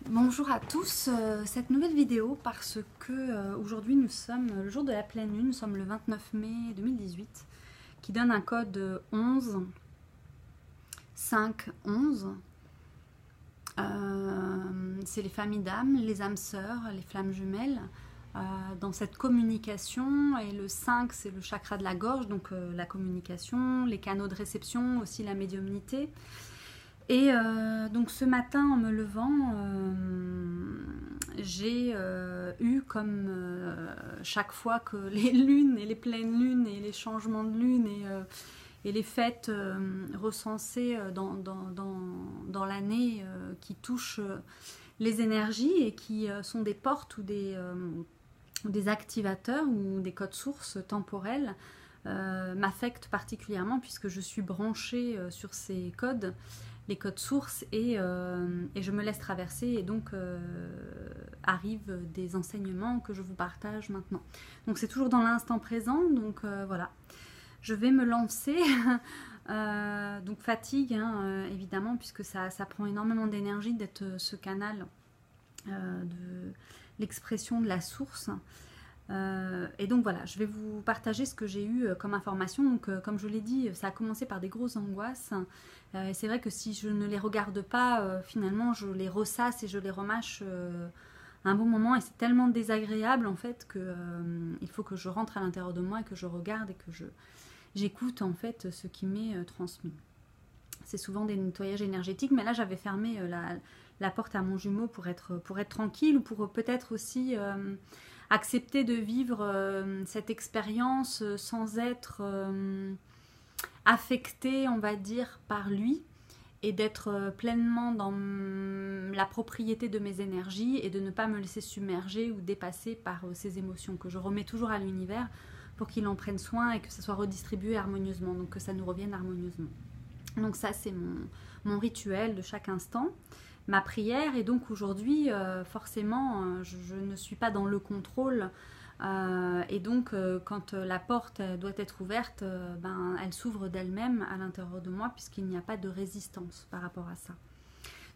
Bonjour à tous, cette nouvelle vidéo parce que aujourd'hui nous sommes le jour de la pleine lune, nous sommes le 29 mai 2018 qui donne un code 11 5 11. C'est les familles d'âmes, les âmes sœurs, les flammes jumelles dans cette communication, et le 5 c'est le chakra de la gorge, donc la communication, les canaux de réception, aussi la médiumnité. Et donc ce matin en me levant, j'ai eu comme chaque fois que les lunes et les pleines lunes et les changements de lune et les fêtes recensées dans l'année qui touchent les énergies et qui sont des portes ou des activateurs ou des codes sources temporels, m'affectent particulièrement puisque je suis branchée sur ces codes, les codes sources, et je me laisse traverser, et donc arrivent des enseignements que je vous partage maintenant. Donc c'est toujours dans l'instant présent, donc voilà. Je vais me lancer, donc fatigue évidemment, puisque ça prend énormément d'énergie d'être ce canal de l'expression de la source. Et donc voilà, je vais vous partager ce que j'ai eu comme information. Donc comme je l'ai dit, ça a commencé par des grosses angoisses. Et c'est vrai que si je ne les regarde pas, finalement je les ressasse et je les remâche un bon moment. Et c'est tellement désagréable en fait que il faut que je rentre à l'intérieur de moi et que je regarde et que j'écoute en fait ce qui m'est transmis. C'est souvent des nettoyages énergétiques, mais là j'avais fermé la porte à mon jumeau pour être tranquille, ou pour peut-être aussi accepter de vivre cette expérience sans être affectée, on va dire, par lui, et d'être pleinement dans la propriété de mes énergies et de ne pas me laisser submerger ou dépasser par ces émotions que je remets toujours à l'univers pour qu'il en prenne soin et que ça soit redistribué harmonieusement, donc que ça nous revienne harmonieusement. Donc ça c'est mon rituel de chaque instant, ma prière. Et donc aujourd'hui forcément je ne suis pas dans le contrôle, et donc quand la porte doit être ouverte, elle s'ouvre d'elle-même à l'intérieur de moi, puisqu'il n'y a pas de résistance par rapport à ça.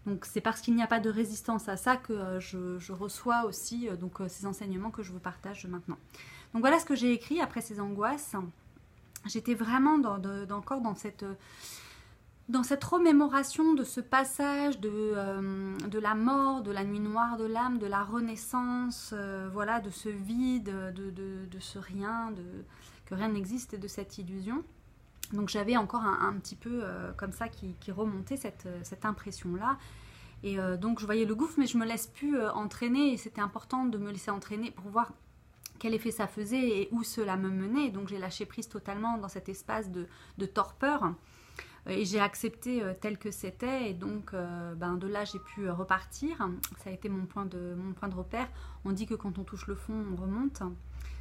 Donc c'est parce qu'il n'y a pas de résistance à ça que je reçois aussi ces enseignements que je vous partage maintenant. Donc voilà ce que j'ai écrit après ces angoisses. J'étais vraiment encore dans cette remémoration de ce passage de la mort, de la nuit noire de l'âme, de la renaissance, voilà, de ce vide, de ce rien, que rien n'existe, et de cette illusion. Donc j'avais encore un petit peu comme ça qui remontait cette impression-là. Et donc je voyais le gouffre, mais je me laisse plus entraîner, et c'était important de me laisser entraîner pour voir quel effet ça faisait et où cela me menait. Donc j'ai lâché prise totalement dans cet espace de torpeur. Et j'ai accepté tel que c'était, et donc de là j'ai pu repartir. Ça a été mon point de repère. On dit que quand on touche le fond on remonte.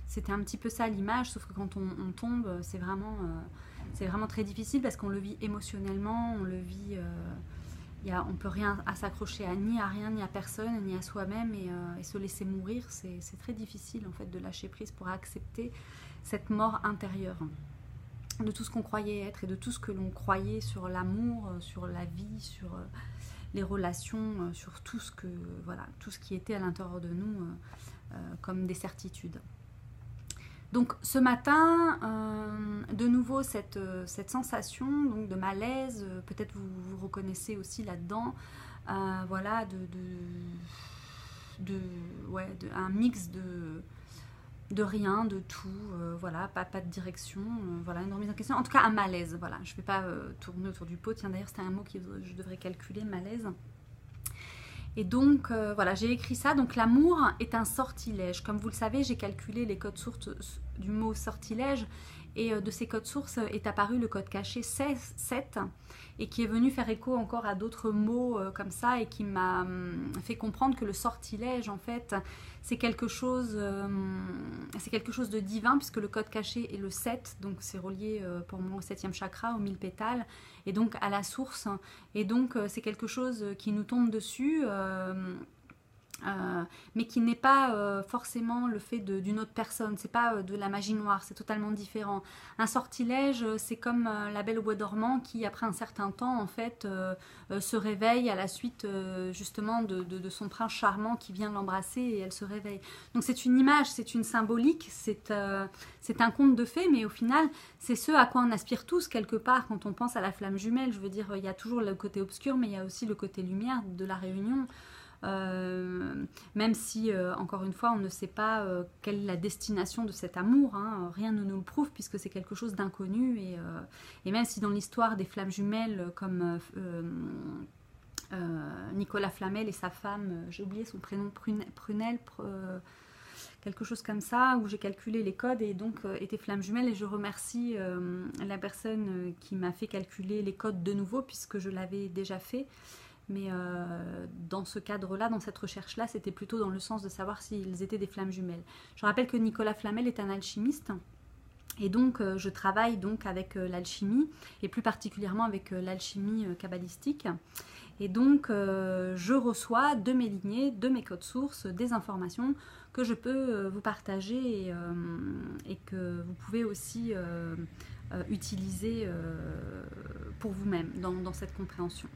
C'était un petit peu ça l'image, sauf que quand on tombe, c'est vraiment très difficile, parce qu'on le vit émotionnellement, on le vit, on peut rien à s'accrocher ni à rien, ni à personne, ni à soi-même, et se laisser mourir, c'est très difficile en fait de lâcher prise pour accepter cette mort intérieure de tout ce qu'on croyait être et de tout ce que l'on croyait sur l'amour, sur la vie, sur les relations, sur tout ce qui était à l'intérieur de nous comme des certitudes. Donc ce matin, de nouveau cette sensation donc de malaise, peut-être vous reconnaissez aussi là-dedans, voilà, un mix de rien, de tout, voilà, pas de direction, voilà, une remise en question, en tout cas un malaise, voilà, je ne vais pas tourner autour du pot, tiens d'ailleurs c'était un mot que je devrais calculer, malaise. Et donc voilà, j'ai écrit ça. Donc l'amour est un sortilège, comme vous le savez, j'ai calculé les codes sources du mot sortilège, et de ces codes sources est apparu le code caché 7, et qui est venu faire écho encore à d'autres mots comme ça, et qui m'a fait comprendre que le sortilège en fait c'est quelque chose de divin, puisque le code caché est le 7, donc c'est relié pour moi au 7e chakra, aux 1000 pétales, et donc à la source, et donc c'est quelque chose qui nous tombe dessus mais qui n'est pas forcément le fait d'une autre personne. C'est pas de la magie noire, c'est totalement différent. Un sortilège, c'est comme la Belle au bois dormant qui, après un certain temps, en fait, se réveille à la suite justement de son prince charmant qui vient l'embrasser et elle se réveille. Donc c'est une image, c'est une symbolique, c'est un conte de fées, mais au final, c'est ce à quoi on aspire tous quelque part quand on pense à la flamme jumelle. Je veux dire, il y a toujours le côté obscur, mais il y a aussi le côté lumière de la réunion. Même si, encore une fois, on ne sait pas quelle est la destination de cet amour, hein, rien ne nous le prouve puisque c'est quelque chose d'inconnu et même si dans l'histoire des flammes jumelles comme Nicolas Flamel et sa femme, j'ai oublié son prénom, Prunelle, quelque chose comme ça, où j'ai calculé les codes et donc étaient flammes jumelles et je remercie la personne qui m'a fait calculer les codes de nouveau puisque je l'avais déjà fait. Mais dans ce cadre-là, dans cette recherche-là, c'était plutôt dans le sens de savoir s'ils étaient des flammes jumelles. Je rappelle que Nicolas Flamel est un alchimiste. Et donc, je travaille donc avec l'alchimie, et plus particulièrement avec l'alchimie kabbalistique. Et donc, je reçois de mes lignées, de mes codes sources, des informations que je peux vous partager et que vous pouvez aussi utiliser pour vous-même dans cette compréhension.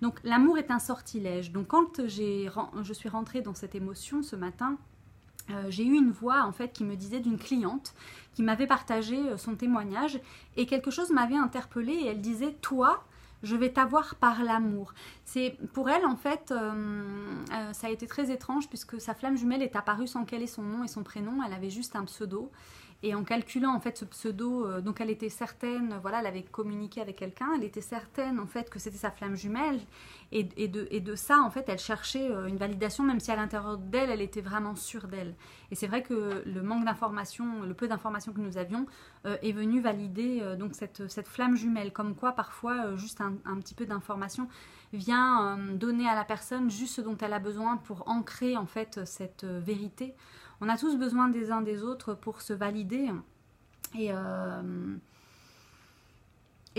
Donc l'amour est un sortilège. Donc quand je suis rentrée dans cette émotion ce matin, j'ai eu une voix en fait qui me disait d'une cliente qui m'avait partagé son témoignage et quelque chose m'avait interpellée et elle disait « Toi, je vais t'avoir par l'amour ». C'est pour elle en fait, ça a été très étrange puisque sa flamme jumelle est apparue sans qu'elle ait son nom et son prénom, elle avait juste un pseudo. Et en calculant en fait ce pseudo, donc elle était certaine, voilà, elle avait communiqué avec quelqu'un, elle était certaine en fait que c'était sa flamme jumelle et de ça en fait elle cherchait une validation même si à l'intérieur d'elle elle était vraiment sûre d'elle. Et c'est vrai que le manque d'informations, le peu d'informations que nous avions est venu valider donc cette flamme jumelle, comme quoi parfois juste un petit peu d'information vient donner à la personne juste ce dont elle a besoin pour ancrer en fait cette vérité. On a tous besoin des uns des autres pour se valider et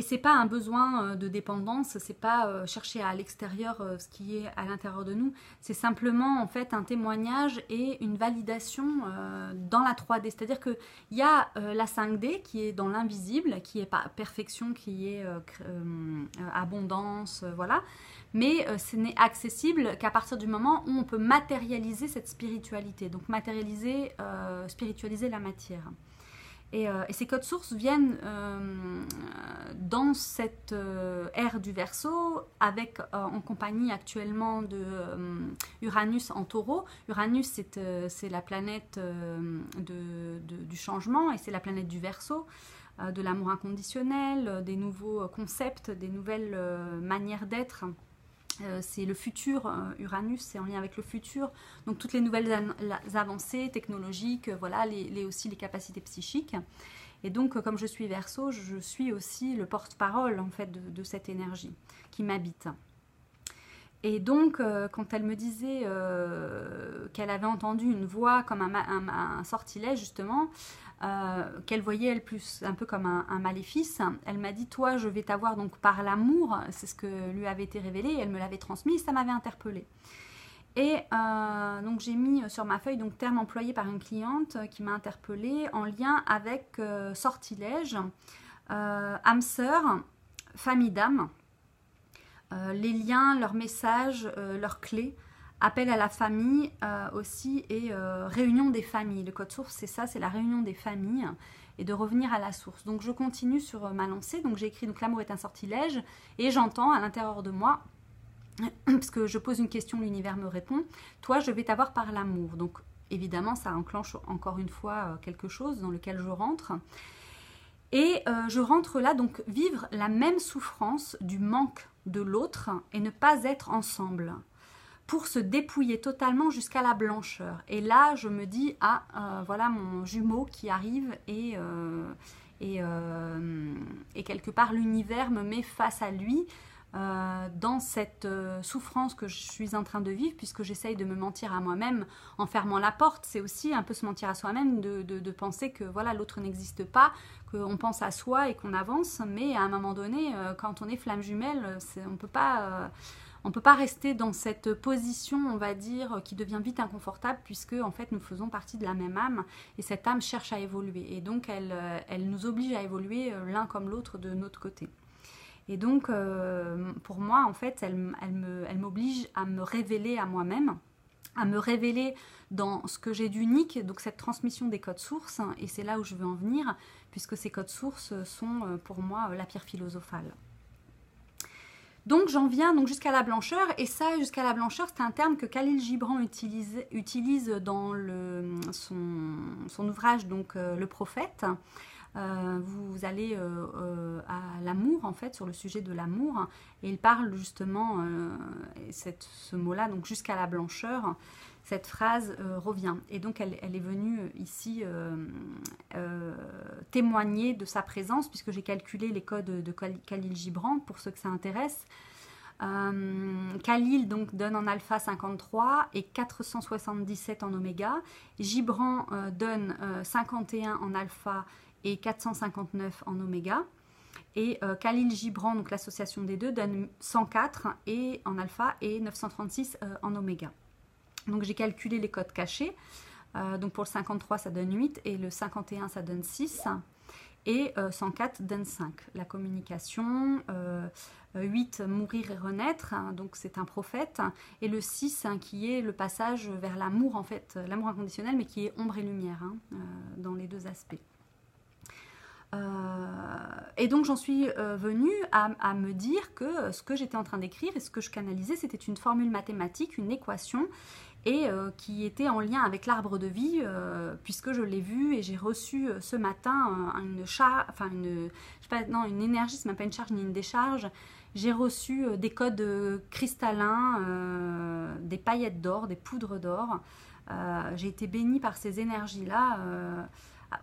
c'est pas un besoin de dépendance, c'est pas chercher à l'extérieur ce qui est à l'intérieur de nous, c'est simplement en fait un témoignage et une validation dans la 3D, c'est-à-dire qu'il y a la 5D qui est dans l'invisible, qui est perfection, qui est abondance, voilà. Mais ce n'est accessible qu'à partir du moment où on peut matérialiser cette spiritualité, donc matérialiser, spiritualiser la matière. Et ces codes sources viennent dans cette ère du Verseau, avec en compagnie actuellement de Uranus en Taureau. Uranus, c'est la planète du changement et c'est la planète du Verseau, de l'amour inconditionnel, des nouveaux concepts, des nouvelles manières d'être. C'est le futur, Uranus, c'est en lien avec le futur, donc toutes les nouvelles avancées technologiques, voilà, aussi les capacités psychiques. Et donc, comme je suis Verseau, je suis aussi le porte-parole en fait de cette énergie qui m'habite. Et donc, quand elle me disait qu'elle avait entendu une voix comme un sortilège, justement, qu'elle voyait elle plus un peu comme un maléfice, elle m'a dit « Toi, je vais t'avoir donc par l'amour », c'est ce que lui avait été révélé, et elle me l'avait transmis, et ça m'avait interpellée. Et donc j'ai mis sur ma feuille donc terme employé par une cliente qui m'a interpellée en lien avec sortilège, âme sœur, famille d'âme, les liens, leurs messages, leurs clés, appel à la famille aussi et réunion des familles. Le code source c'est ça, c'est la réunion des familles et de revenir à la source. Donc je continue sur ma lancée, donc j'ai écrit donc l'amour est un sortilège et j'entends à l'intérieur de moi, parce que je pose une question, l'univers me répond, toi je vais t'avoir par l'amour. Donc évidemment ça enclenche encore une fois quelque chose dans lequel je rentre. Et je rentre là, donc vivre la même souffrance du manque de l'autre et ne pas être ensemble, pour se dépouiller totalement jusqu'à la blancheur. Et là, je me dis, ah, voilà mon jumeau qui arrive et quelque part l'univers me met face à lui dans cette souffrance que je suis en train de vivre, puisque j'essaye de me mentir à moi-même en fermant la porte. C'est aussi un peu se mentir à soi-même, de penser que voilà, l'autre n'existe pas, qu'on pense à soi et qu'on avance, mais à un moment donné, quand on est flamme jumelle, on peut pas on ne peut pas rester dans cette position, on va dire, qui devient vite inconfortable, puisque en fait nous faisons partie de la même âme, et cette âme cherche à évoluer, et donc elle nous oblige à évoluer l'un comme l'autre de notre côté. Et donc pour moi en fait elle m'oblige à me révéler à moi-même, à me révéler dans ce que j'ai d'unique, donc cette transmission des codes sources, et c'est là où je veux en venir, puisque ces codes sources sont pour moi la pierre philosophale. Donc j'en viens donc jusqu'à la blancheur, et ça, jusqu'à la blancheur, c'est un terme que Khalil Gibran utilise dans son ouvrage, donc Le Prophète. Vous allez à l'amour, en fait, sur le sujet de l'amour, et il parle justement, ce mot-là, donc jusqu'à la blancheur, cette phrase revient. Et donc elle est venue ici témoigner de sa présence, puisque j'ai calculé les codes de Khalil Gibran, pour ceux que ça intéresse. Khalil donc donne en alpha 53 et 477 en oméga. Gibran donne 51 en alpha et 459 en oméga. Et Khalil Gibran, donc l'association des deux, donne 104 et en alpha et 936 en oméga. Donc j'ai calculé les codes cachés. Donc pour le 53 ça donne 8 et le 51 ça donne 6 et 104 donne 5. La communication, 8 mourir et renaître, hein, donc c'est un prophète, et le 6 hein, qui est le passage vers l'amour en fait, l'amour inconditionnel, mais qui est ombre et lumière hein, dans les deux aspects. Et donc j'en suis venue à me dire que ce que j'étais en train d'écrire et ce que je canalisais, c'était une formule mathématique, une équation, et qui était en lien avec l'arbre de vie, puisque je l'ai vu et j'ai reçu ce matin une énergie, c'est même pas une charge ni une décharge. J'ai reçu des codes cristallins, des paillettes d'or, des poudres d'or. J'ai été bénie par ces énergies-là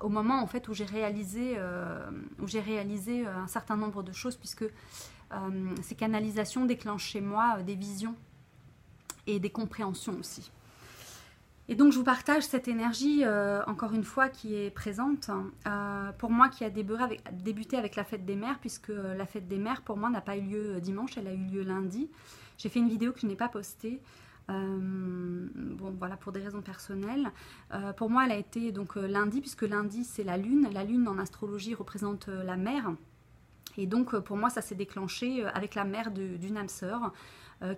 au moment en fait où j'ai réalisé un certain nombre de choses, puisque ces canalisations déclenchent chez moi des visions et des compréhensions aussi. Et donc je vous partage cette énergie encore une fois qui est présente pour moi, qui a débuté avec la fête des mères, puisque la fête des mères pour moi n'a pas eu lieu dimanche, elle a eu lieu lundi. J'ai fait une vidéo que je n'ai pas postée. Bon voilà, pour des raisons personnelles. Pour moi elle a été donc lundi, puisque lundi c'est la lune en astrologie représente la mère, et donc pour moi ça s'est déclenché avec la mère d'une âme sœur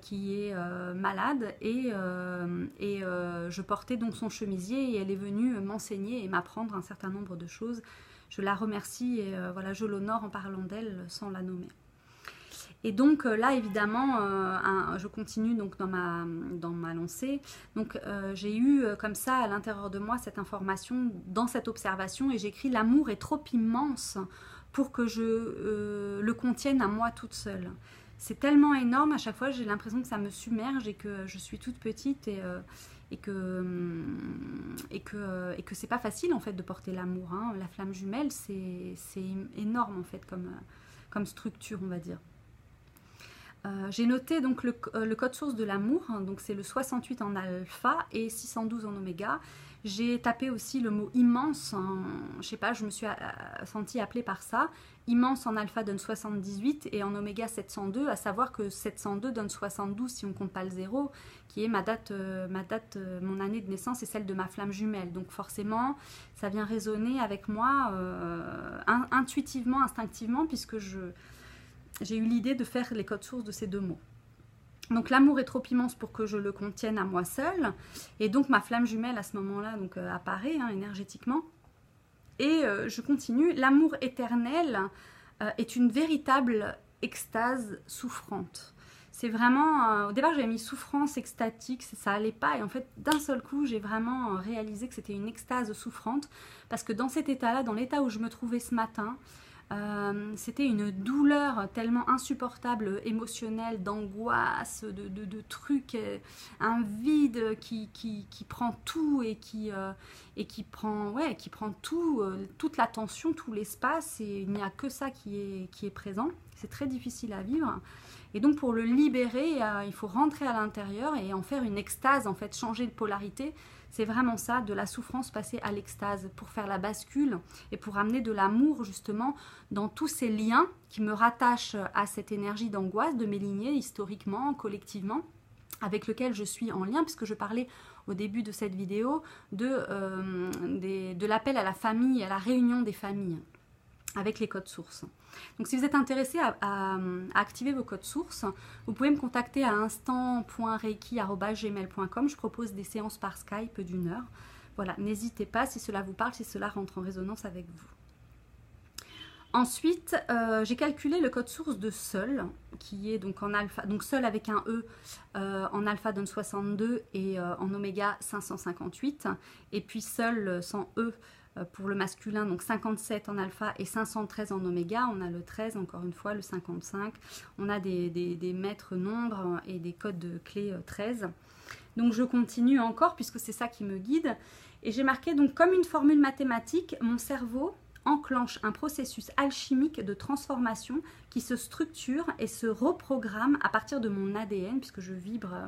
qui est malade, et je portais donc son chemisier, et elle est venue m'enseigner et m'apprendre un certain nombre de choses. Je la remercie et voilà, je l'honore en parlant d'elle sans la nommer. Et donc là évidemment je continue donc dans ma lancée. Donc j'ai eu comme ça à l'intérieur de moi cette information dans cette observation, et j'écris: l'amour est trop immense pour que je le contienne à moi toute seule. C'est tellement énorme, à chaque fois j'ai l'impression que ça me submerge et que je suis toute petite, et que c'est pas facile en fait de porter l'amour hein. La flamme jumelle c'est énorme en fait comme structure, on va dire. J'ai noté donc le code source de l'amour, hein, donc c'est le 68 en alpha et 612 en oméga. J'ai tapé aussi le mot immense, hein, je sais pas, je me suis sentie appelée par ça. Immense en alpha donne 78 et en oméga 702, à savoir que 702 donne 72 si on compte pas le 0, qui est ma date, mon année de naissance et celle de ma flamme jumelle. Donc forcément, ça vient résonner avec moi intuitivement, instinctivement, puisque j'ai eu l'idée de faire les codes sources de ces deux mots. Donc l'amour est trop immense pour que je le contienne à moi seule, et donc ma flamme jumelle à ce moment-là donc apparaît hein, énergétiquement. Et je continue: l'amour éternel est une véritable extase souffrante. C'est vraiment, au départ j'avais mis souffrance extatique, ça allait pas, et en fait d'un seul coup j'ai vraiment réalisé que c'était une extase souffrante, parce que dans cet état-là, dans l'état où je me trouvais ce matin, c'était une douleur tellement insupportable, émotionnelle, d'angoisse, de trucs, un vide qui prend tout et qui prend tout, toute l'attention, tout l'espace, et il n'y a que ça qui est présent. C'est très difficile à vivre, Et donc pour le libérer, il faut rentrer à l'intérieur et en faire une extase, en fait, changer de polarité. C'est vraiment ça, de la souffrance passer à l'extase, pour faire la bascule et pour amener de l'amour justement dans tous ces liens qui me rattachent à cette énergie d'angoisse de mes lignées, historiquement, collectivement, avec lequel je suis en lien, puisque je parlais au début de cette vidéo de l'appel à la famille, à la réunion des familles, avec les codes sources. Donc si vous êtes intéressé à activer vos codes sources, vous pouvez me contacter à instant.reiki@gmail.com. Je propose des séances par Skype d'1 heure. Voilà, n'hésitez pas si cela vous parle, si cela rentre en résonance avec vous. Ensuite, j'ai calculé le code source de Sol, qui est donc en alpha, donc Sol avec un E, en alpha donne 62 et en oméga 558, et puis Sol sans E pour le masculin, donc 57 en alpha et 513 en oméga. On a le 13, encore une fois, le 55. On a des maîtres nombres et des codes de clé 13. Donc je continue encore puisque c'est ça qui me guide. Et j'ai marqué donc comme une formule mathématique, mon cerveau enclenche un processus alchimique de transformation qui se structure et se reprogramme à partir de mon ADN, puisque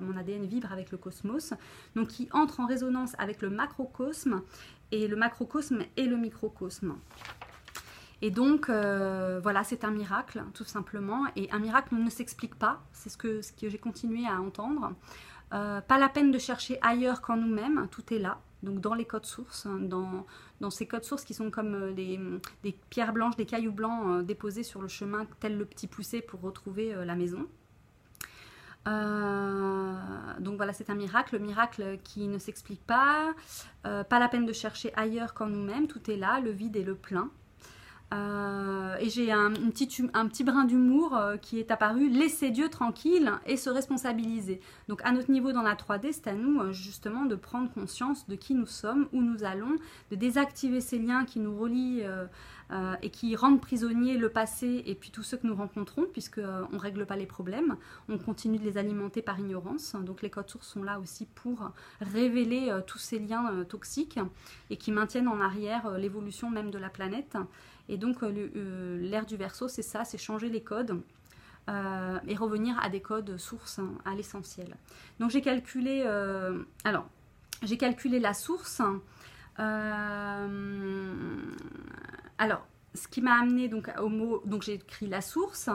mon ADN vibre avec le cosmos, donc qui entre en résonance avec le macrocosme, et le macrocosme et le microcosme. Et donc, voilà, c'est un miracle, tout simplement. Et un miracle ne s'explique pas, c'est ce que j'ai continué à entendre. Pas la peine de chercher ailleurs qu'en nous-mêmes, tout est là. Donc dans les codes sources, dans ces codes sources qui sont comme des pierres blanches, des cailloux blancs déposés sur le chemin, tel le petit poussé pour retrouver la maison. Donc voilà, c'est un miracle, le miracle qui ne s'explique pas. Pas la peine de chercher ailleurs qu'en nous-mêmes, tout est là, le vide et le plein. Et j'ai un petit brin d'humour qui est apparu, laisser Dieu tranquille et se responsabiliser. Donc à notre niveau dans la 3D, c'est à nous justement de prendre conscience de qui nous sommes, où nous allons, de désactiver ces liens qui nous relient et qui rendent prisonniers le passé et puis tous ceux que nous rencontrons, puisqu'on ne règle pas les problèmes, on continue de les alimenter par ignorance. Donc les codes sources sont là aussi pour révéler tous ces liens toxiques et qui maintiennent en arrière l'évolution même de la planète. Et donc l'ère du Verseau, c'est ça, c'est changer les codes et revenir à des codes sources, à l'essentiel. Donc j'ai calculé, j'ai calculé la source. Alors, ce qui m'a amené donc au mot, donc j'ai écrit la source.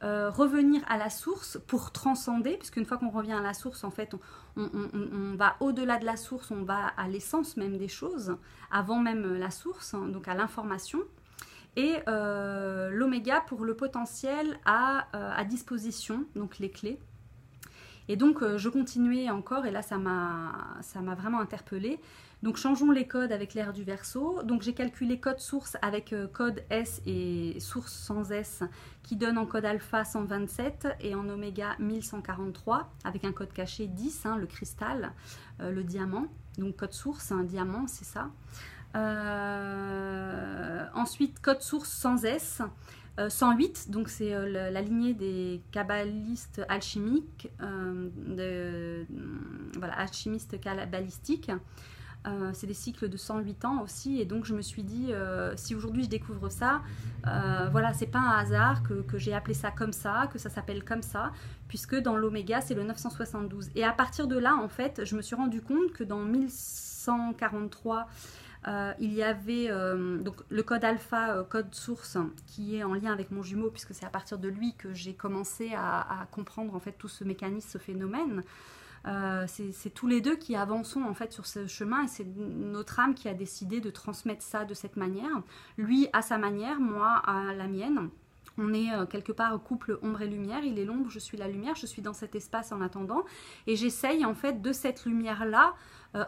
Revenir à la source pour transcender, puisqu'une fois qu'on revient à la source, en fait, on va au-delà de la source, on va à l'essence même des choses, avant même la source, donc à l'information. Et l'oméga pour le potentiel à disposition, donc les clés. Et donc je continuais encore, et là ça m'a vraiment interpellée. Donc changeons les codes avec l'ère du Verseau. Donc j'ai calculé code source avec code S et source sans S, qui donne en code alpha 127 et en oméga 1143, avec un code caché 10, le cristal, le diamant. Donc code source, un diamant, c'est ça. Ensuite code source sans S, 108, donc c'est la lignée des kabbalistes alchimiques, voilà, alchimistes kabbalistiques. C'est des cycles de 108 ans aussi, et donc je me suis dit, si aujourd'hui je découvre ça, voilà, c'est pas un hasard que j'ai appelé ça comme ça, que ça s'appelle comme ça, puisque dans l'oméga c'est le 972. Et à partir de là, en fait, je me suis rendu compte que dans 1143, il y avait donc le code alpha, code source, qui est en lien avec mon jumeau, puisque c'est à partir de lui que j'ai commencé à comprendre en fait tout ce mécanisme, ce phénomène. C'est tous les deux qui avançons en fait sur ce chemin, et c'est notre âme qui a décidé de transmettre ça de cette manière. Lui à sa manière, moi à la mienne. On est quelque part couple ombre et lumière, il est l'ombre, je suis la lumière, je suis dans cet espace en attendant, et j'essaye en fait de cette lumière-là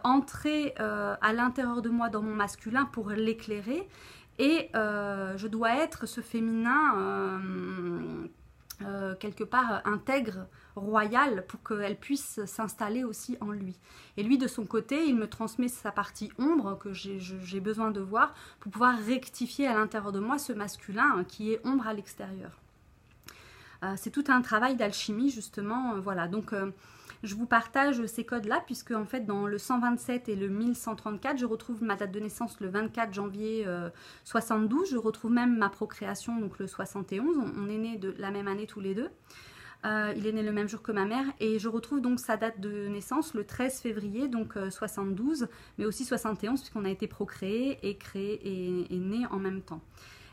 entrer à l'intérieur de moi dans mon masculin pour l'éclairer, et je dois être ce féminin quelque part intègre, royal, pour qu'elle puisse s'installer aussi en lui. Et lui de son côté, il me transmet sa partie ombre que j'ai besoin de voir pour pouvoir rectifier à l'intérieur de moi ce masculin qui est ombre à l'extérieur. C'est tout un travail d'alchimie justement, voilà. Donc je vous partage ces codes-là, puisque en fait dans le 127 et le 1134, je retrouve ma date de naissance le 24 janvier 72, je retrouve même ma procréation, donc le 71, on est nés de la même année tous les deux. Il est né le même jour que ma mère et je retrouve donc sa date de naissance le 13 février, donc 72, mais aussi 71 puisqu'on a été procréé et créé et né en même temps.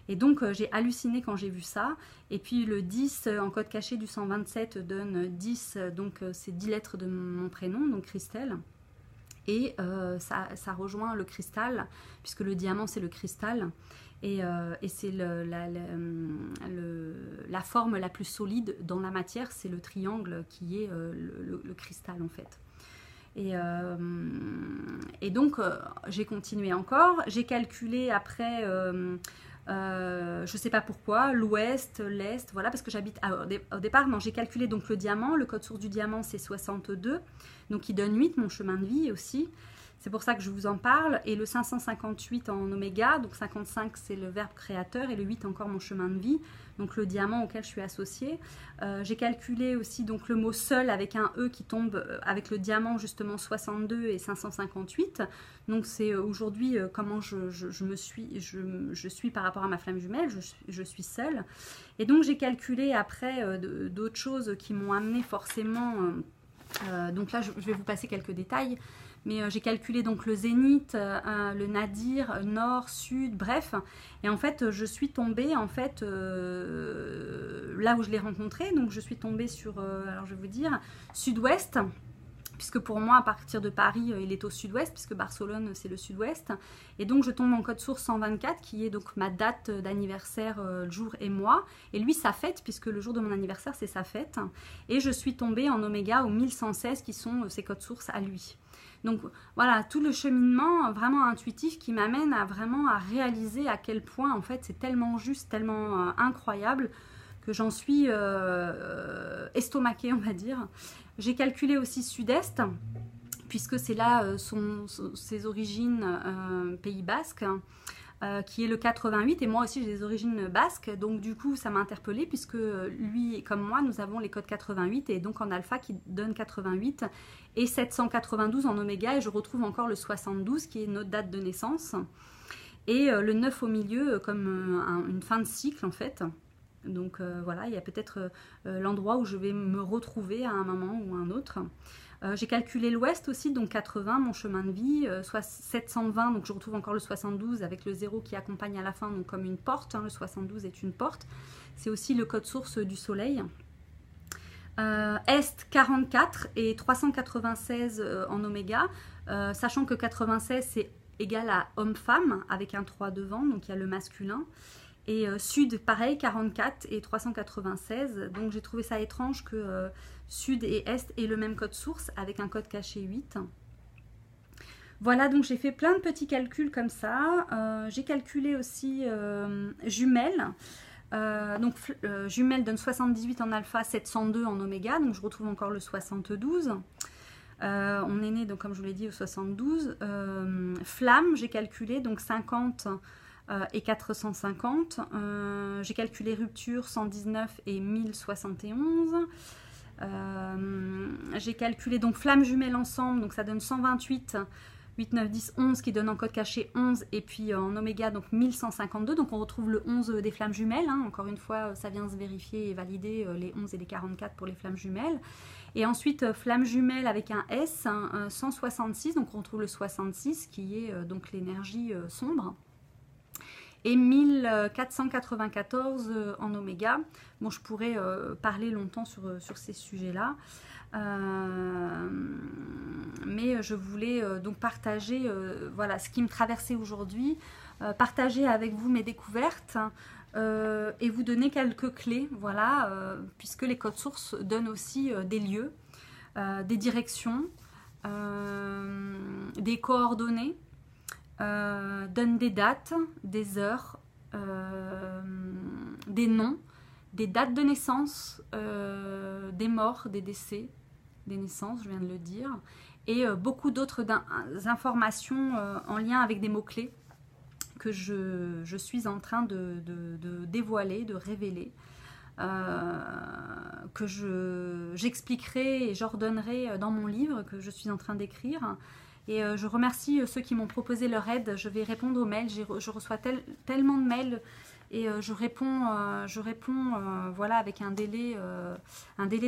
Et donc j'ai halluciné quand j'ai vu ça. Et puis le 10 en code caché du 127 donne 10, donc c'est 10 lettres de mon prénom, donc Christelle. Et ça rejoint le cristal, puisque le diamant c'est le cristal. Et c'est la forme la plus solide dans la matière, c'est le triangle qui est le cristal en fait. Et donc j'ai continué encore, j'ai calculé après, je sais pas pourquoi, l'ouest, l'est, voilà, parce que j'habite au départ, non, j'ai calculé donc le diamant, le code source du diamant c'est 62, donc il donne 8, mon chemin de vie aussi. C'est pour ça que je vous en parle. Et le 558 en oméga, donc 55 c'est le verbe créateur et le 8 encore mon chemin de vie, donc le diamant auquel je suis associée. J'ai calculé aussi donc le mot seul avec un E qui tombe avec le diamant justement 62 et 558. Donc c'est aujourd'hui comment je suis par rapport à ma flamme jumelle, je suis seule. Et donc j'ai calculé après d'autres choses qui m'ont amené forcément... donc là je vais vous passer quelques détails. Mais j'ai calculé donc le zénith, le nadir, nord, sud, bref. Et en fait, je suis tombée, en fait, là où je l'ai rencontré. Donc, je suis tombée sur, alors je vais vous dire, sud-ouest. Puisque pour moi, à partir de Paris, il est au sud-ouest, puisque Barcelone, c'est le sud-ouest. Et donc, je tombe en code source 124, qui est donc ma date d'anniversaire, jour et mois. Et lui, sa fête, puisque le jour de mon anniversaire, c'est sa fête. Et je suis tombée en oméga au 1116, qui sont ses codes sources à lui. Donc voilà, tout le cheminement vraiment intuitif qui m'amène à vraiment à réaliser à quel point en fait c'est tellement juste, tellement incroyable que j'en suis estomaquée on va dire. J'ai calculé aussi sud-est puisque c'est là ses origines Pays Basque. Qui est le 88 et moi aussi j'ai des origines basques, donc du coup ça m'a interpellée puisque lui comme moi nous avons les codes 88 et donc en alpha qui donne 88 et 792 en oméga et je retrouve encore le 72 qui est notre date de naissance et le 9 au milieu comme une fin de cycle en fait. Donc voilà, il y a peut-être l'endroit où je vais me retrouver à un moment ou à un autre. J'ai calculé l'ouest aussi, donc 80, mon chemin de vie, soit 720, donc je retrouve encore le 72 avec le 0 qui accompagne à la fin, donc comme une porte, hein, le 72 est une porte. C'est aussi le code source du soleil. Est 44 et 396 en oméga, sachant que 96 c'est égal à homme-femme avec un 3 devant, donc il y a le masculin. Et sud, pareil, 44 et 396. Donc j'ai trouvé ça étrange que sud et est aient le même code source avec un code caché 8. Voilà, donc j'ai fait plein de petits calculs comme ça. J'ai calculé aussi jumelles. Jumelles donne 78 en alpha, 702 en oméga. Donc je retrouve encore le 72. On est né, donc, comme je vous l'ai dit, au 72. Flamme, j'ai calculé, donc 50... et 450. J'ai calculé rupture 119 et 1071. J'ai calculé donc flamme jumelle ensemble, donc ça donne 128, 8, 9, 10, 11 qui donne en code caché 11 et puis en oméga donc 1152. Donc on retrouve le 11 des flammes jumelles. Hein. Encore une fois, ça vient se vérifier et valider les 11 et les 44 pour les flammes jumelles. Et ensuite, flamme jumelle avec un S, 166. Donc on retrouve le 66 qui est donc l'énergie sombre. Et 1494 en oméga. Bon, je pourrais parler longtemps sur ces sujets-là. Mais je voulais donc partager voilà, ce qui me traversait aujourd'hui, partager avec vous mes découvertes et vous donner quelques clés, voilà, puisque les codes sources donnent aussi des lieux, des directions, des coordonnées. Donne des dates, des heures, des noms, des dates de naissance, des morts, des décès, des naissances, je viens de le dire, et beaucoup d'autres informations en lien avec des mots-clés que je suis en train de dévoiler, de révéler, que j'expliquerai et j'ordonnerai dans mon livre que je suis en train d'écrire. Et je remercie ceux qui m'ont proposé leur aide. Je vais répondre aux mails. Je reçois tellement de mails et je réponds voilà, avec un délai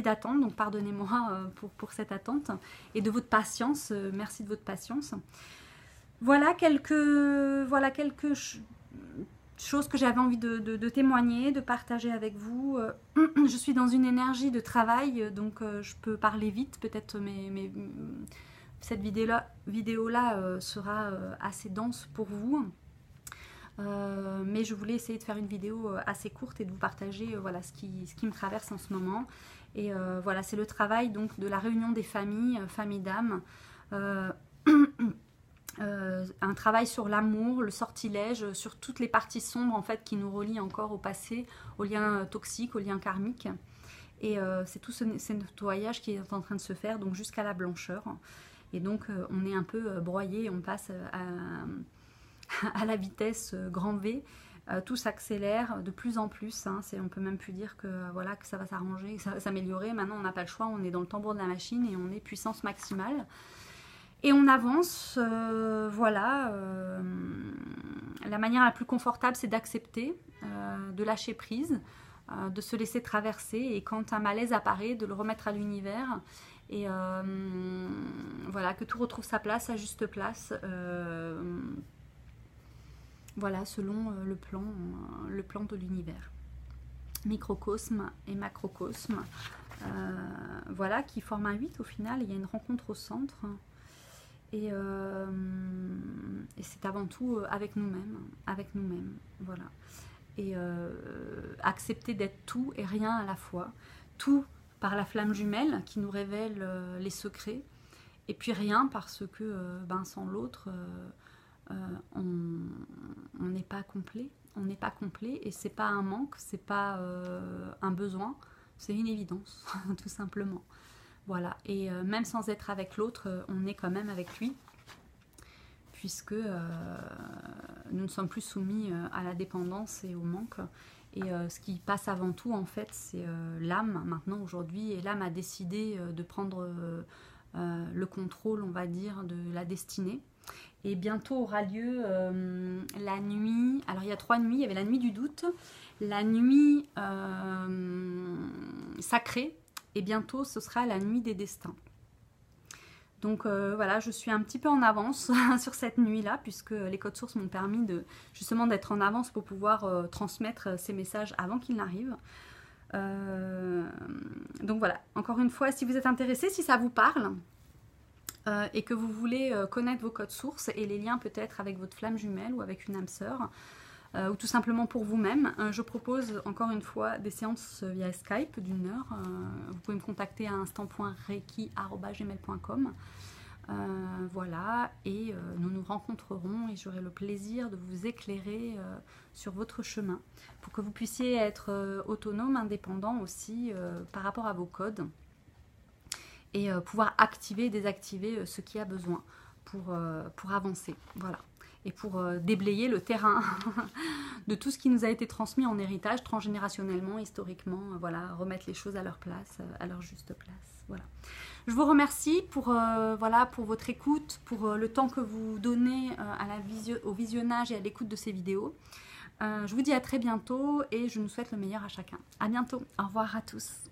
d'attente. Donc pardonnez-moi pour cette attente et de votre patience. Merci de votre patience. Voilà quelques choses que j'avais envie de témoigner, de partager avec vous. Je suis dans une énergie de travail, donc je peux parler vite. Peut-être cette vidéo-là sera assez dense pour vous. Mais je voulais essayer de faire une vidéo assez courte et de vous partager voilà, ce qui me traverse en ce moment. Et voilà, c'est le travail donc de la réunion des familles d'âme. Un travail sur l'amour, le sortilège, sur toutes les parties sombres en fait qui nous relient encore au passé, aux liens toxiques, aux liens karmiques. Et c'est tout ce nettoyage qui est en train de se faire, donc jusqu'à la blancheur. Et donc on est un peu broyé, on passe à la vitesse grand V. Tout s'accélère de plus en plus. Hein. On peut même plus dire que, voilà, que ça va s'arranger, que ça va s'améliorer. Maintenant on n'a pas le choix, on est dans le tambour de la machine et on est puissance maximale. Et on avance, voilà. La manière la plus confortable, c'est d'accepter, de lâcher prise, de se laisser traverser. Et quand un malaise apparaît, de le remettre à l'univers. Et voilà, que tout retrouve sa place, sa juste place. Voilà, selon le plan de l'univers. Microcosme et macrocosme. Voilà, qui forment un 8 au final. Il y a une rencontre au centre. Et c'est avant tout avec nous-mêmes, voilà. Et accepter d'être tout et rien à la fois. Tout par la flamme jumelle qui nous révèle les secrets, et puis rien parce que sans l'autre, on n'est pas complet. On n'est pas complet, et c'est pas un manque, c'est pas un besoin, c'est une évidence, tout simplement. Voilà, et même sans être avec l'autre, on est quand même avec lui, puisque nous ne sommes plus soumis à la dépendance et au manque. Et ce qui passe avant tout, en fait, c'est l'âme, maintenant, aujourd'hui, et l'âme a décidé de prendre le contrôle, on va dire, de la destinée. Et bientôt aura lieu la nuit, alors il y a 3 nuits, il y avait la nuit du doute, la nuit sacrée, et bientôt ce sera la nuit des destins. Donc voilà, je suis un petit peu en avance sur cette nuit-là, puisque les codes sources m'ont permis justement d'être en avance pour pouvoir transmettre ces messages avant qu'ils n'arrivent. Donc voilà, encore une fois, si vous êtes intéressé, si ça vous parle, et que vous voulez connaître vos codes sources et les liens peut-être avec votre flamme jumelle ou avec une âme sœur, ou tout simplement pour vous-même, je propose encore une fois des séances via Skype d'1 heure. Vous pouvez me contacter à instant.reiki@gmail.com. Voilà, et nous nous rencontrerons et j'aurai le plaisir de vous éclairer sur votre chemin pour que vous puissiez être autonome, indépendant aussi par rapport à vos codes, et pouvoir activer et désactiver ce qui a besoin pour avancer. Voilà. Et pour déblayer le terrain de tout ce qui nous a été transmis en héritage, transgénérationnellement, historiquement, voilà, remettre les choses à leur place, à leur juste place. Voilà. Je vous remercie pour votre écoute, pour le temps que vous donnez au visionnage et à l'écoute de ces vidéos. Je vous dis à très bientôt et je nous souhaite le meilleur à chacun. À bientôt. Au revoir à tous.